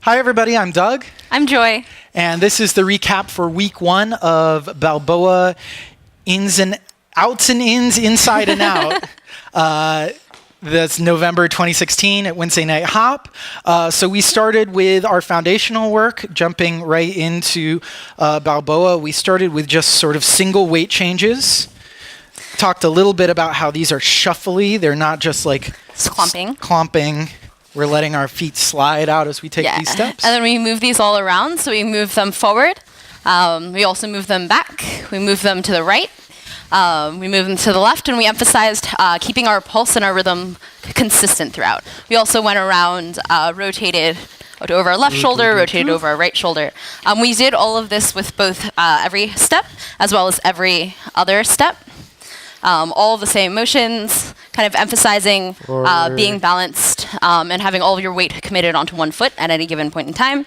Hi, everybody. I'm Doug. I'm Joy. And this is the recap for week 1 of Balboa Ins and Outs and Ins, Inside and Out. That's November 2016 at Wednesday Night Hop. So we started with our foundational work, jumping right into Balboa. We started with just sort of single weight changes. Talked a little bit about how these are shuffly. They're not just like clomping. We're letting our feet slide out as we take these steps. And then we move these all around. So we move them forward. We also move them back. We move them to the right. We move them to the left. And we emphasized keeping our pulse and our rhythm consistent throughout. We also went around, rotated over our left shoulder, rotated over our right shoulder. We did all of this with both every step as well as every other step. All the same motions, kind of emphasizing being balanced and having all of your weight committed onto one foot at any given point in time.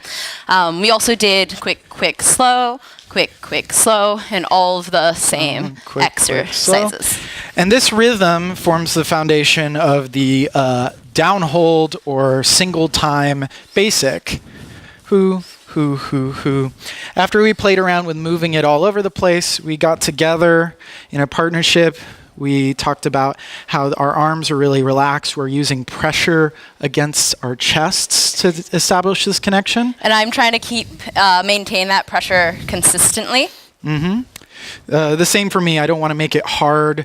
We also did quick, slow, quick, slow, and all of the same exercises. And this rhythm forms the foundation of the down hold or single time basic. Who. After we played around with moving it all over the place, we got together in a partnership. We talked about how our arms are really relaxed. We're using pressure against our chests to establish this connection. And I'm trying to maintain that pressure consistently. The same for me. I don't want to make it hard,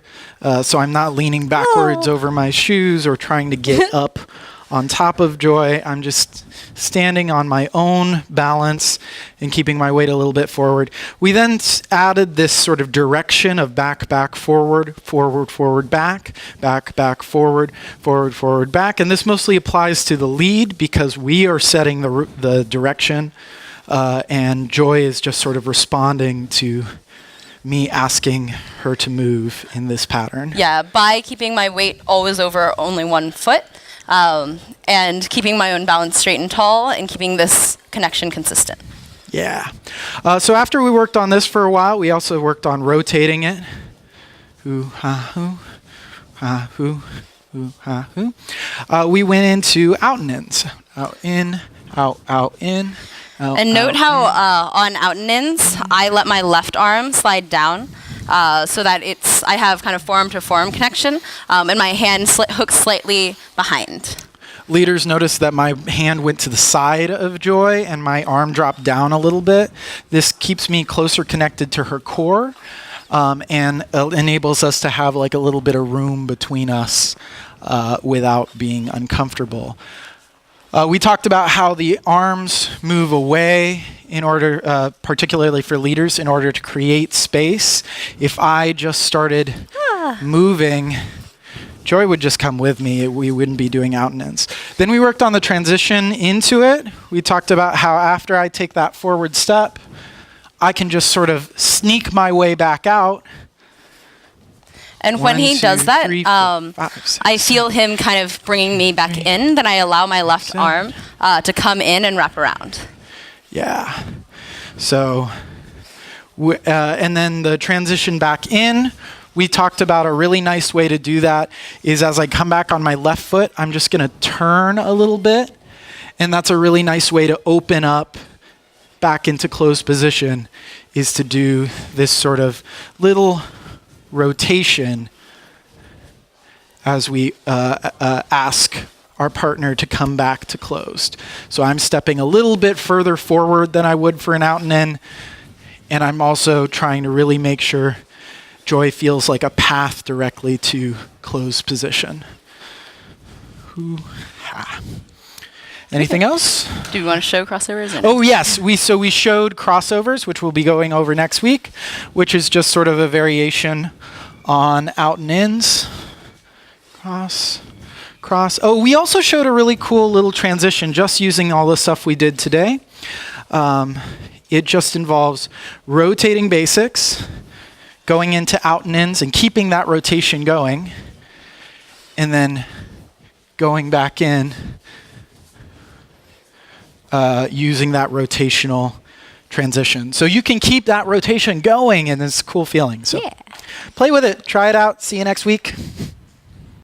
so I'm not leaning backwards over my shoes or trying to get up on top of Joy. I'm just standing on my own balance and keeping my weight a little bit forward. We then added this sort of direction of back, forward, back, forward, back. And this mostly applies to the lead because we are setting the direction, and Joy is just sort of responding to me asking her to move in this pattern. Yeah, by keeping my weight always over only one foot. And keeping my own balance straight and tall and keeping this connection consistent. Yeah. So after we worked on this for a while, we also worked on rotating it. We went into out and ins. Out, in, out, in. Out, and note out, how on out and ins, I let my left arm slide down. So that I have kind of forearm to forearm connection, and my hand hooks slightly behind. Leaders noticed that my hand went to the side of Joy and my arm dropped down a little bit. This keeps me closer connected to her core, and enables us to have like a little bit of room between us without being uncomfortable. We talked about how the arms move away in order, particularly for leaders, in order to create space. If I just started moving, Joy would just come with me. We wouldn't be doing out and ins. Then we worked on the transition into it. We talked about how after I take that forward step, I can just sort of sneak my way back out. And when he does that, 3, 4, 5, 6, I feel him kind of bringing me back in. Then I allow my left arm to come in and wrap around. Yeah. So, and then the transition back in, we talked about a really nice way to do that is as I come back on my left foot, I'm just going to turn a little bit. And that's a really nice way to open up back into closed position, is to do this sort of little rotation as we ask our partner to come back to closed. So I'm stepping a little bit further forward than I would for an out and in, and I'm also trying to really make sure Joy feels like a path directly to closed position. Anything else? Do you want to show crossovers? Oh, yes. We showed crossovers, which we'll be going over next week, which is just sort of a variation on out and ins. Cross. Oh, we also showed a really cool little transition just using all the stuff we did today. It just involves rotating basics, going into out and ins and keeping that rotation going, and then going back in using that rotational transition. So you can keep that rotation going, and it's a cool feeling. So play with it. Try it out. See you next week.